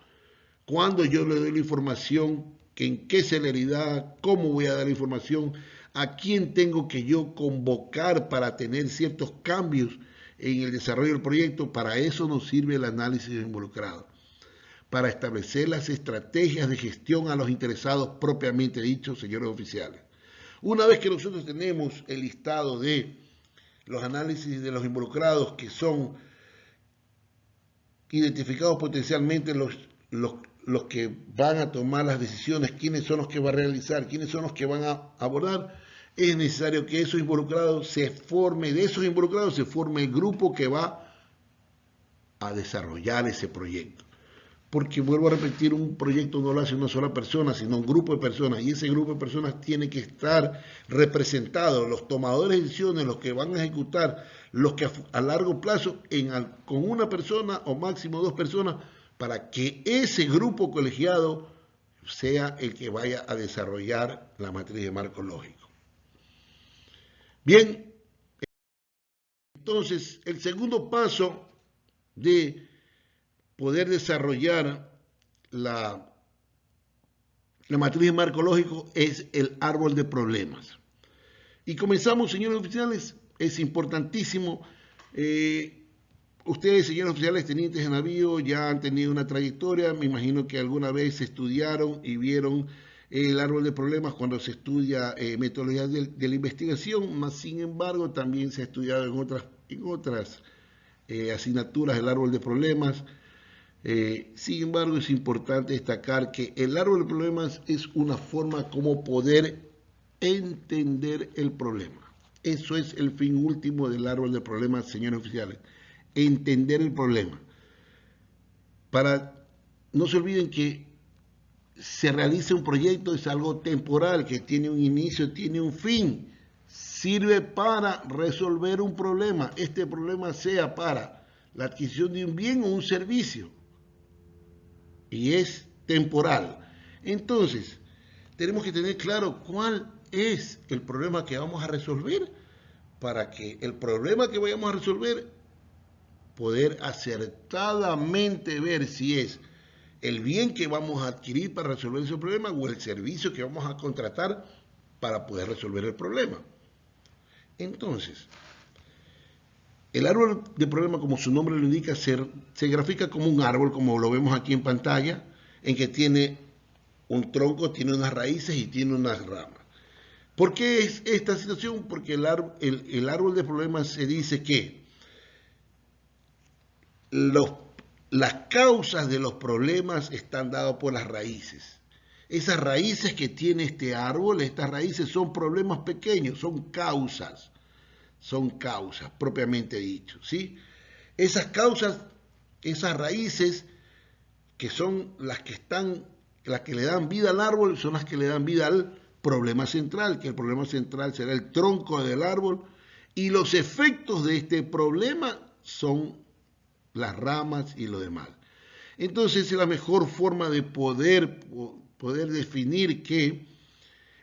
Cuando yo le doy la información, en qué celeridad, cómo voy a dar la información, a quién tengo que yo convocar para tener ciertos cambios en el desarrollo del proyecto, para eso nos sirve el análisis involucrado, para establecer las estrategias de gestión a los interesados propiamente dichos, señores oficiales. Una vez que nosotros tenemos el listado de los análisis de los involucrados que son identificados potencialmente los que van a tomar las decisiones, quiénes son los que van a realizar, quiénes son los que van a abordar, es necesario que de esos involucrados se forme el grupo que va a desarrollar ese proyecto. Porque vuelvo a repetir, un proyecto no lo hace una sola persona, sino un grupo de personas, y ese grupo de personas tiene que estar representado, los tomadores de decisiones, los que van a ejecutar, los que a largo plazo, con una persona o máximo 2 personas, para que ese grupo colegiado sea el que vaya a desarrollar la matriz de marco lógico. Bien, entonces el segundo paso de poder desarrollar la matriz de marco lógico es el árbol de problemas. Y comenzamos, señores oficiales, es importantísimo. Ustedes, señores oficiales, tenientes de navío, ya han tenido una trayectoria, me imagino que alguna vez estudiaron y vieron el árbol de problemas cuando se estudia metodologías de la investigación, más sin embargo también se ha estudiado en otras asignaturas el árbol de problemas. Sin embargo, es importante destacar que el árbol de problemas es una forma como poder entender el problema. Eso es el fin último del árbol de problemas, señores oficiales, entender el problema. No se olviden que se realiza un proyecto, es algo temporal, que tiene un inicio, tiene un fin, sirve para resolver un problema. Este problema sea para la adquisición de un bien o un servicio, y es temporal. Entonces, tenemos que tener claro cuál es el problema que vamos a resolver para que el problema que vayamos a resolver poder acertadamente ver si es el bien que vamos a adquirir para resolver ese problema o el servicio que vamos a contratar para poder resolver el problema. Entonces, el árbol de problema, como su nombre lo indica, se grafica como un árbol, como lo vemos aquí en pantalla, en que tiene un tronco, tiene unas raíces y tiene unas ramas. ¿Por qué es esta situación? Porque el árbol de problema se dice que las causas de los problemas están dadas por las raíces. Esas raíces que tiene este árbol, estas raíces son problemas pequeños, son causas propiamente dicho, ¿sí? Esas causas, esas raíces que son las que le dan vida al árbol, son las que le dan vida al problema central, que el problema central será el tronco del árbol, y los efectos de este problema son las ramas y lo demás. Entonces es la mejor forma de poder definir que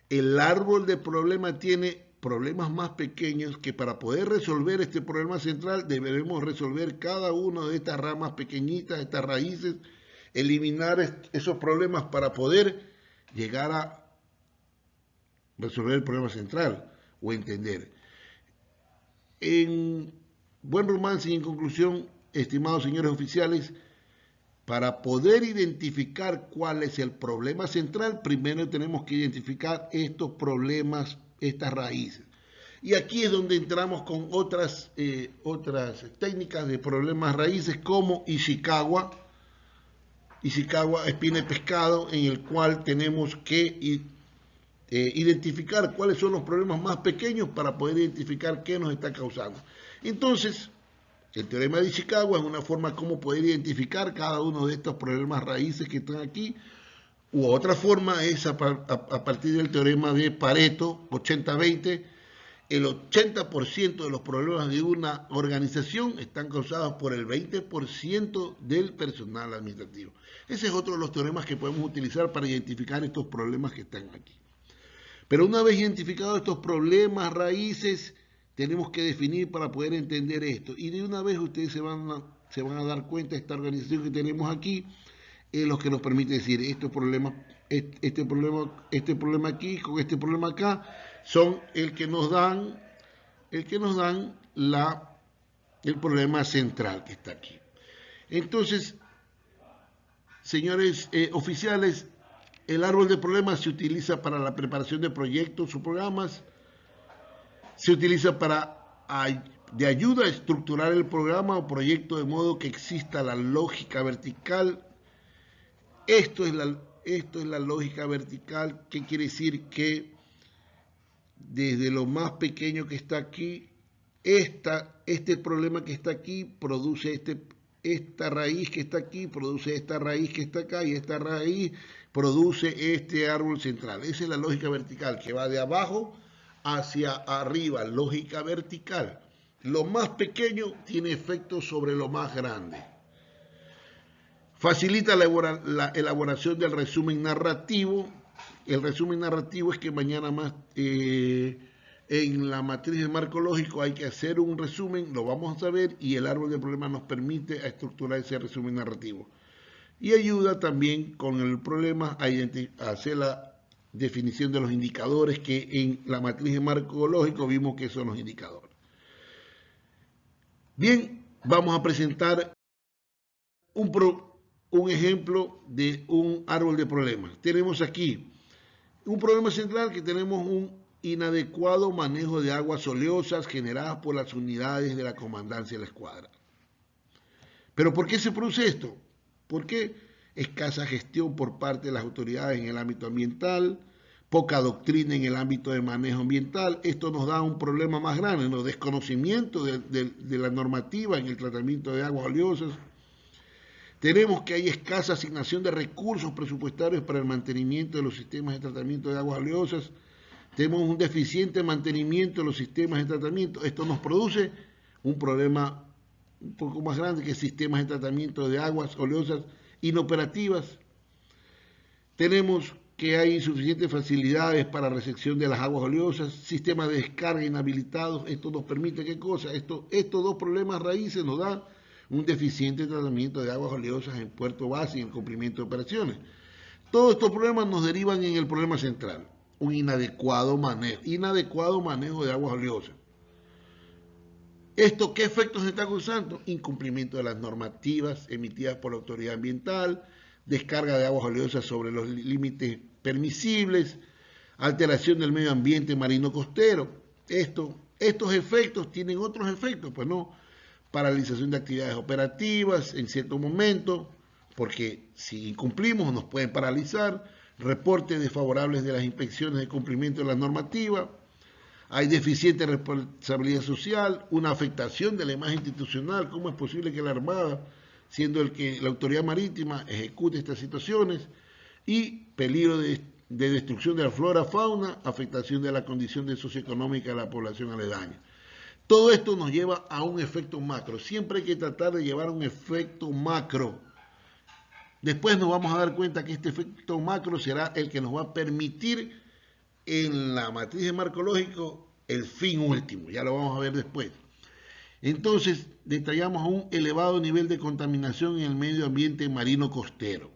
el árbol de problema tiene problemas más pequeños, que para poder resolver este problema central deberemos resolver cada una de estas ramas pequeñitas, estas raíces, eliminar esos problemas para poder llegar a resolver el problema central o entender. En buen romance y en conclusión, estimados señores oficiales, para poder identificar cuál es el problema central, primero tenemos que identificar estos problemas, estas raíces. Y aquí es donde entramos con otras técnicas de problemas raíces como Ishikawa, espina de pescado, en el cual tenemos que identificar cuáles son los problemas más pequeños para poder identificar qué nos está causando. Entonces, el teorema de Ishikawa es una forma como poder identificar cada uno de estos problemas raíces que están aquí. U otra forma es a partir del teorema de Pareto, 80-20, el 80% de los problemas de una organización están causados por el 20% del personal administrativo. Ese es otro de los teoremas que podemos utilizar para identificar estos problemas que están aquí. Pero una vez identificados estos problemas raíces, tenemos que definir para poder entender esto. Y de una vez ustedes se van a dar cuenta de esta organización que tenemos aquí, es lo que nos permite decir este problema aquí con este problema acá son el que nos dan el problema central que está aquí. Entonces, señores oficiales, el árbol de problemas se utiliza para la preparación de proyectos o programas, se utiliza de ayuda a estructurar el programa o proyecto de modo que exista la lógica vertical. Esto es la lógica vertical, que quiere decir que desde lo más pequeño que está aquí, este problema que está aquí produce esta raíz que está aquí, produce esta raíz que está acá, y esta raíz produce este árbol central. Esa es la lógica vertical, que va de abajo hacia arriba, lógica vertical. Lo más pequeño tiene efectos sobre lo más grande. Facilita la elaboración del resumen narrativo. El resumen narrativo es que mañana más en la matriz de marco lógico hay que hacer un resumen, lo vamos a ver, y el árbol de problemas nos permite a estructurar ese resumen narrativo. Y ayuda también con el problema a hacer la definición de los indicadores, que en la matriz de marco lógico vimos que son los indicadores. Bien, vamos a presentar un ejemplo de un árbol de problemas. Tenemos aquí un problema central, que tenemos un inadecuado manejo de aguas oleosas generadas por las unidades de la comandancia de la escuadra. ¿Pero por qué se produce esto? Porque escasa gestión por parte de las autoridades en el ámbito ambiental, poca doctrina en el ámbito de manejo ambiental. Esto nos da un problema más grande, ¿no? Desconocimiento de la normativa en el tratamiento de aguas oleosas. Tenemos que hay escasa asignación de recursos presupuestarios para el mantenimiento de los sistemas de tratamiento de aguas oleosas. Tenemos un deficiente mantenimiento de los sistemas de tratamiento. Esto nos produce un problema un poco más grande, que sistemas de tratamiento de aguas oleosas inoperativas. Tenemos que hay insuficientes facilidades para recepción de las aguas oleosas, sistemas de descarga inhabilitados. Esto nos permite, ¿qué cosa? Estos dos problemas raíces nos dan un deficiente tratamiento de aguas oleosas en puerto base y en el cumplimiento de operaciones. Todos estos problemas nos derivan en el problema central, un inadecuado manejo de aguas oleosas. ¿Esto qué efectos está causando? Incumplimiento de las normativas emitidas por la autoridad ambiental, descarga de aguas oleosas sobre los límites permisibles, alteración del medio ambiente marino costero. Estos efectos tienen otros efectos, pues no, paralización de actividades operativas en cierto momento, porque si incumplimos nos pueden paralizar, reportes desfavorables de las inspecciones de cumplimiento de la normativa, hay deficiente responsabilidad social, una afectación de la imagen institucional. ¿Cómo es posible que la Armada, siendo la autoridad marítima, ejecute estas situaciones? Y peligro de destrucción de la flora, fauna, afectación de la condición socioeconómica de la población aledaña. Todo esto nos lleva a un efecto macro. Siempre hay que tratar de llevar un efecto macro. Después nos vamos a dar cuenta que este efecto macro será el que nos va a permitir en la matriz de marco lógico el fin último. Ya lo vamos a ver después. Entonces, detallamos un elevado nivel de contaminación en el medio ambiente marino costero.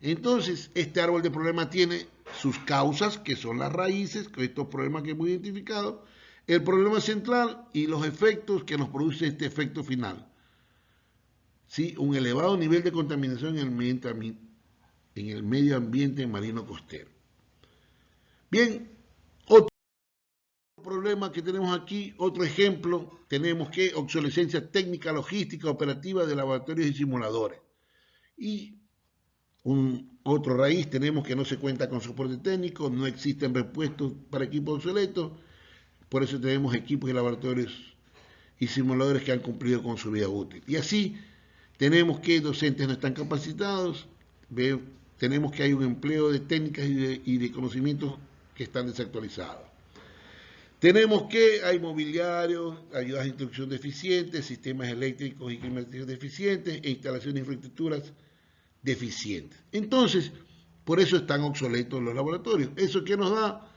Entonces, este árbol de problema tiene sus causas, que son las raíces, con estos problemas que hemos identificado, el problema central y los efectos que nos produce este efecto final. ¿Sí? Un elevado nivel de contaminación en el medio ambiente marino costero. Bien, otro problema que tenemos aquí, otro ejemplo, tenemos que obsolescencia técnica, logística, operativa de laboratorios y simuladores. Y otro raíz, tenemos que no se cuenta con soporte técnico, no existen repuestos para equipos obsoletos, por eso tenemos equipos y laboratorios y simuladores que han cumplido con su vida útil. Y así tenemos que docentes no están capacitados, tenemos que hay un empleo de técnicas y de conocimientos que están desactualizados. Tenemos que hay mobiliario, ayudas de instrucción deficientes, sistemas eléctricos y climáticos deficientes e instalaciones de infraestructuras deficientes. Entonces, por eso están obsoletos los laboratorios. ¿Eso qué nos da?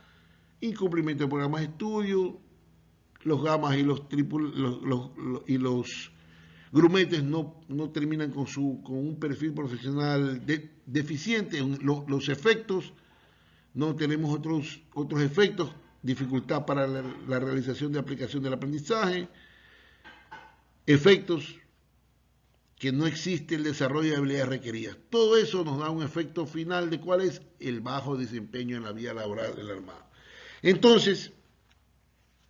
Incumplimiento de programas de estudio, los gamas y los grumetes no terminan con un perfil profesional deficiente. Los efectos, no tenemos otros efectos, dificultad para la realización de aplicación del aprendizaje, efectos que no existe el desarrollo de habilidades requeridas. Todo eso nos da un efecto final de cuál es el bajo desempeño en la vida laboral del Armado. Entonces,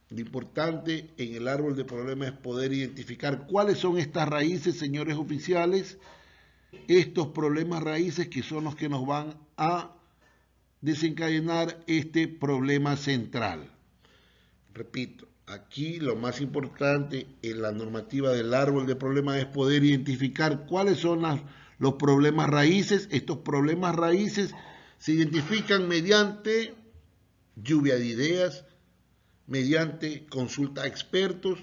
lo importante en el árbol de problemas es poder identificar cuáles son estas raíces, señores oficiales, estos problemas raíces que son los que nos van a desencadenar este problema central. Repito, aquí lo más importante en la normativa del árbol de problemas es poder identificar cuáles son los problemas raíces. Estos problemas raíces se identifican mediante lluvia de ideas, mediante consulta a expertos,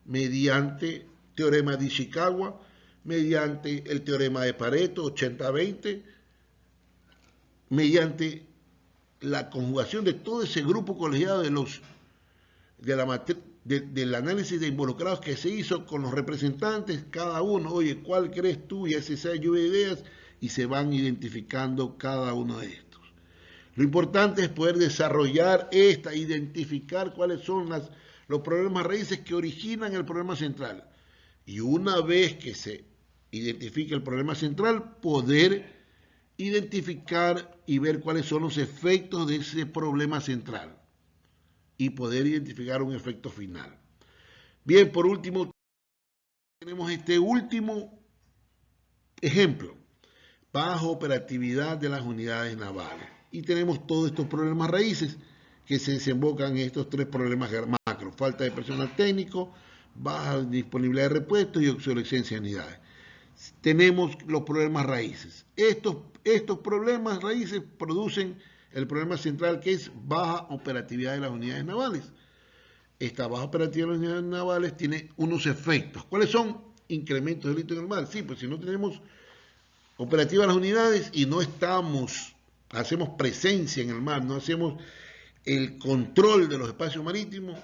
mediante teorema de Ishikawa, mediante el teorema de Pareto 80-20, mediante la conjugación de todo ese grupo colegiado del análisis de involucrados que se hizo con los representantes, cada uno, oye, ¿cuál crees tú? Y hace esa lluvia de ideas y se van identificando cada uno de estos. Lo importante es poder desarrollar identificar cuáles son los problemas raíces que originan el problema central. Y una vez que se identifique el problema central, poder identificar y ver cuáles son los efectos de ese problema central y poder identificar un efecto final. Bien, por último, tenemos este último ejemplo, baja operatividad de las unidades navales. Y tenemos todos estos problemas raíces que se desembocan en estos tres problemas macro: falta de personal técnico, baja disponibilidad de repuestos y obsolescencia de unidades. Tenemos los problemas raíces. Estos problemas raíces producen el problema central, que es baja operatividad de las unidades navales. Esta baja operatividad de las unidades navales tiene unos efectos. ¿Cuáles son? Incrementos de delito en el mar. Sí, pues si no tenemos operativas las unidades y no estamos hacemos presencia en el mar, no hacemos el control de los espacios marítimos,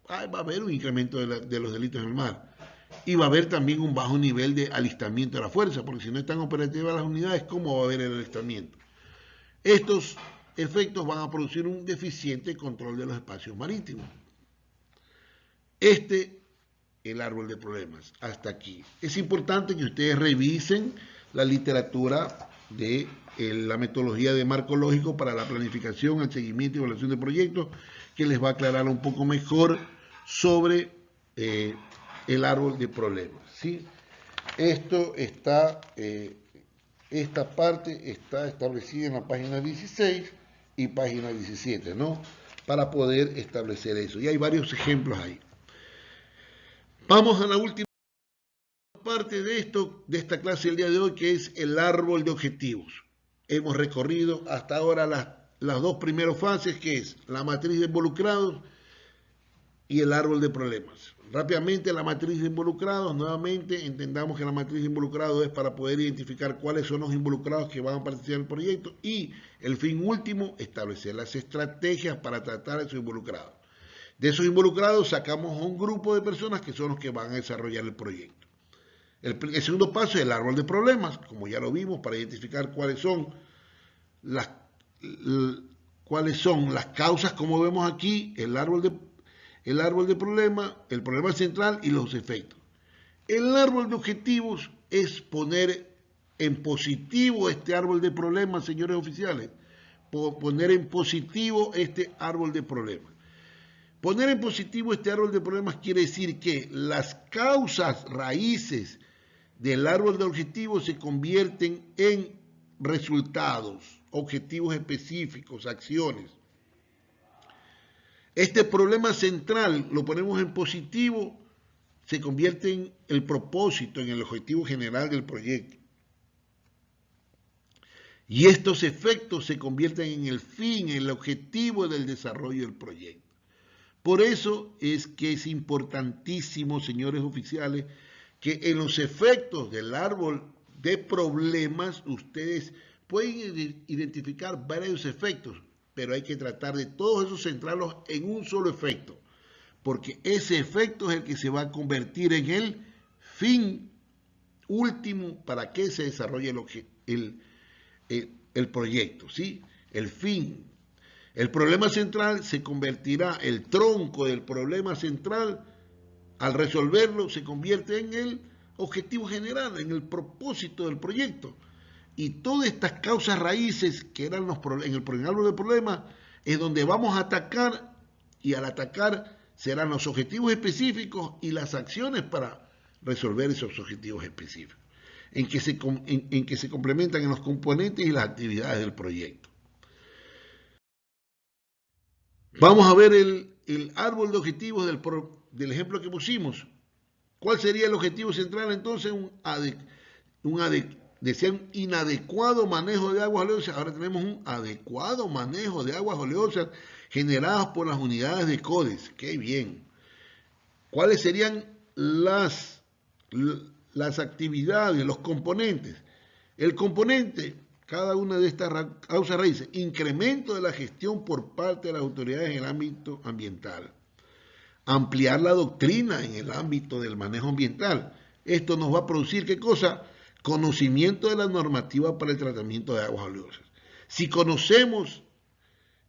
va a haber un incremento de los delitos en el mar. Y va a haber también un bajo nivel de alistamiento de la fuerza, porque si no están operativas las unidades, ¿cómo va a haber el alistamiento? Estos efectos van a producir un deficiente control de los espacios marítimos. El árbol de problemas. Hasta aquí. Es importante que ustedes revisen la literatura de la metodología de marco lógico para la planificación, el seguimiento y evaluación de proyectos, que les va a aclarar un poco mejor sobre el árbol de problemas. ¿Sí? Esta parte está establecida en la página 16 y página 17, ¿no? Para poder establecer eso. Y hay varios ejemplos ahí. Vamos a la última parte de esta clase del día de hoy, que es el árbol de objetivos. Hemos recorrido hasta ahora las dos primeras fases, que es la matriz de involucrados y el árbol de problemas. Rápidamente, la matriz de involucrados, nuevamente entendamos que la matriz de involucrados es para poder identificar cuáles son los involucrados que van a participar en el proyecto y el fin último, establecer las estrategias para tratar a esos involucrados. De esos involucrados sacamos a un grupo de personas que son los que van a desarrollar el proyecto. El segundo paso es el árbol de problemas, como ya lo vimos, para identificar cuáles son las causas, como vemos aquí, el árbol de problemas, el problema central y los efectos. El árbol de objetivos es poner en positivo este árbol de problemas, señores oficiales, poner en positivo este árbol de problemas. Poner en positivo este árbol de problemas quiere decir que las causas raíces del árbol de objetivos se convierten en resultados, objetivos específicos, acciones. Este problema central lo ponemos en positivo, se convierte en el propósito, en el objetivo general del proyecto. Y estos efectos se convierten en el fin, en el objetivo del desarrollo del proyecto. Por eso es que es importantísimo, señores oficiales, que en los efectos del árbol de problemas ustedes pueden identificar varios efectos, pero hay que tratar de todos esos centrarlos en un solo efecto, porque ese efecto es el que se va a convertir en el fin último para que se desarrolle el proyecto, ¿sí? El fin. El problema central se convertirá, el tronco del problema central, al resolverlo, se convierte en el objetivo general, en el propósito del proyecto. Y todas estas causas raíces que eran en el árbol de problemas es donde vamos a atacar, y al atacar serán los objetivos específicos y las acciones para resolver esos objetivos específicos, en que se complementan en los componentes y las actividades del proyecto. Vamos a ver el árbol de objetivos del ejemplo que pusimos. ¿Cuál sería el objetivo central entonces? Decía un inadecuado manejo de aguas oleosas. Ahora tenemos un adecuado manejo de aguas oleosas generadas por las unidades de CODES. ¡Qué bien! ¿Cuáles serían las actividades, los componentes? El componente, cada una de estas causas raíces, incremento de la gestión por parte de las autoridades en el ámbito ambiental. Ampliar la doctrina en el ámbito del manejo ambiental. Esto nos va a producir, ¿qué cosa? Conocimiento de la normativa para el tratamiento de aguas oleosas. Si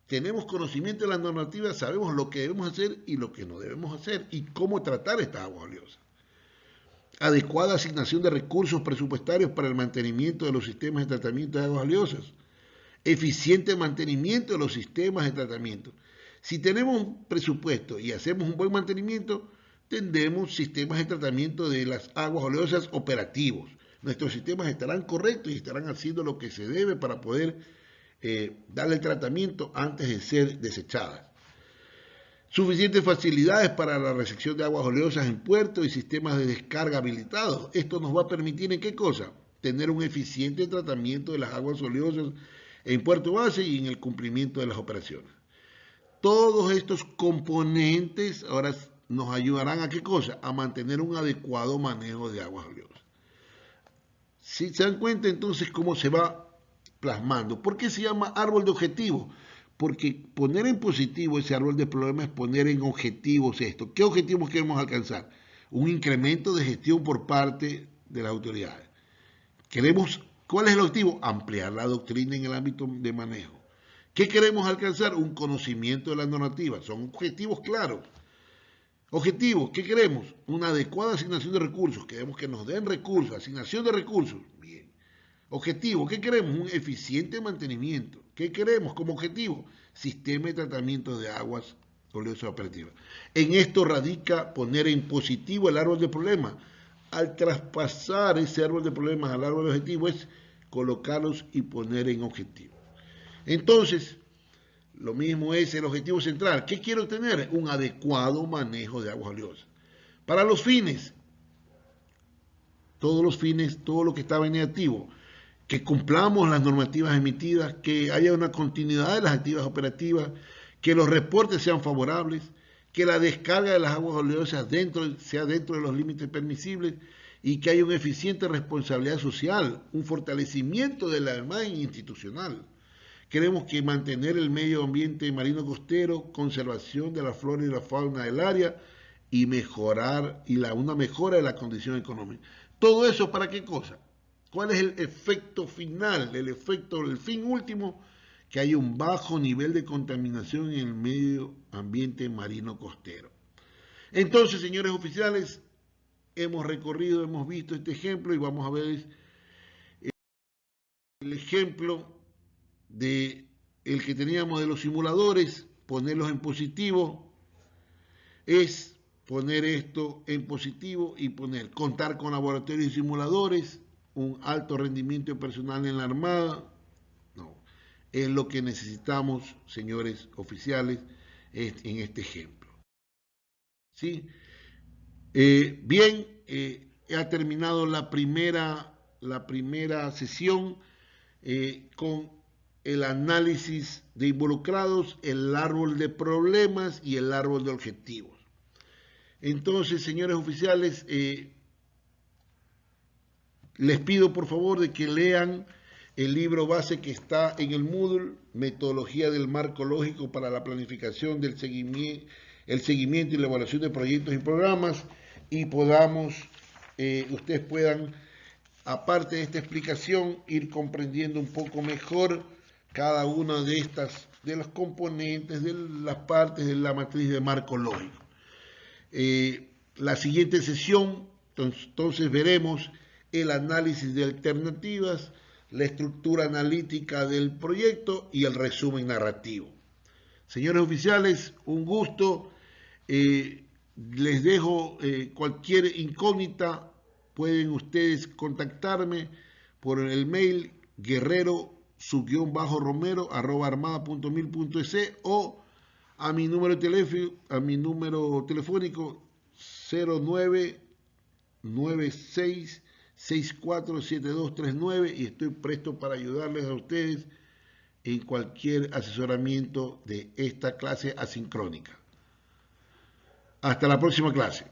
tenemos conocimiento de la normativa, sabemos lo que debemos hacer y lo que no debemos hacer y cómo tratar estas aguas oleosas. Adecuada asignación de recursos presupuestarios para el mantenimiento de los sistemas de tratamiento de aguas oleosas. Eficiente mantenimiento de los sistemas de tratamiento. Si tenemos un presupuesto y hacemos un buen mantenimiento, tendremos sistemas de tratamiento de las aguas oleosas operativos. Nuestros sistemas estarán correctos y estarán haciendo lo que se debe para poder darle el tratamiento antes de ser desechadas. Suficientes facilidades para la recepción de aguas oleosas en puertos y sistemas de descarga habilitados. Esto nos va a permitir, ¿en qué cosa? Tener un eficiente tratamiento de las aguas oleosas en puerto base y en el cumplimiento de las operaciones. Todos estos componentes ahora nos ayudarán a ¿qué cosa? A mantener un adecuado manejo de aguas oleosas. Si se dan cuenta entonces cómo se va plasmando. ¿Por qué se llama árbol de objetivos? Porque poner en positivo ese árbol de problemas es poner en objetivos esto. ¿Qué objetivos queremos alcanzar? Un incremento de gestión por parte de las autoridades. ¿Cuál es el objetivo? Ampliar la doctrina en el ámbito de manejo. ¿Qué queremos alcanzar? Un conocimiento de la normativa. Son objetivos claros. Objetivos, ¿qué queremos? Una adecuada asignación de recursos. Queremos que nos den recursos, asignación de recursos. Bien. Objetivo, ¿qué queremos? Un eficiente mantenimiento. ¿Qué queremos como objetivo? Sistema de tratamiento de aguas oleosas operativas. En esto radica poner en positivo el árbol de problemas. Al traspasar ese árbol de problemas al árbol de objetivos es colocarlos y poner en objetivo. Entonces, lo mismo es el objetivo central. ¿Qué quiero tener? Un adecuado manejo de aguas oleosas. Para los fines, todos los fines, todo lo que estaba en negativo, que cumplamos las normativas emitidas, que haya una continuidad de las actividades operativas, que los reportes sean favorables, que la descarga de las aguas oleosas sea dentro de los límites permisibles y que haya una eficiente responsabilidad social, un fortalecimiento de la imagen institucional. Queremos que mantener el medio ambiente marino costero, conservación de la flora y la fauna del área y una mejora de la condición económica. ¿Todo eso para qué cosa? ¿Cuál es el efecto final, el fin último? Que haya un bajo nivel de contaminación en el medio ambiente marino costero. Entonces, señores oficiales, hemos visto este ejemplo y vamos a ver el ejemplo de el que teníamos de los simuladores, ponerlos en positivo, es poner esto en positivo y contar con laboratorios y simuladores, un alto rendimiento personal en la Armada. No, es lo que necesitamos, señores oficiales, en este ejemplo. ¿Sí? Bien, ha terminado la primera sesión con el análisis de involucrados, el árbol de problemas y el árbol de objetivos. Entonces, señores oficiales, les pido por favor de que lean el libro base que está en el Moodle, Metodología del Marco Lógico para la Planificación del Seguimiento, el Seguimiento y la Evaluación de Proyectos y Programas, y ustedes puedan, aparte de esta explicación, ir comprendiendo un poco mejor cada una de los componentes, de las partes de la matriz de marco lógico. La siguiente sesión, entonces veremos el análisis de alternativas, la estructura analítica del proyecto y el resumen narrativo. Señores oficiales, un gusto. Les dejo cualquier incógnita, pueden ustedes contactarme por el mail guerrero_romero@armada.mil.es o a mi número telefónico 0996647239 y estoy presto para ayudarles a ustedes en cualquier asesoramiento de esta clase asincrónica. Hasta la próxima clase.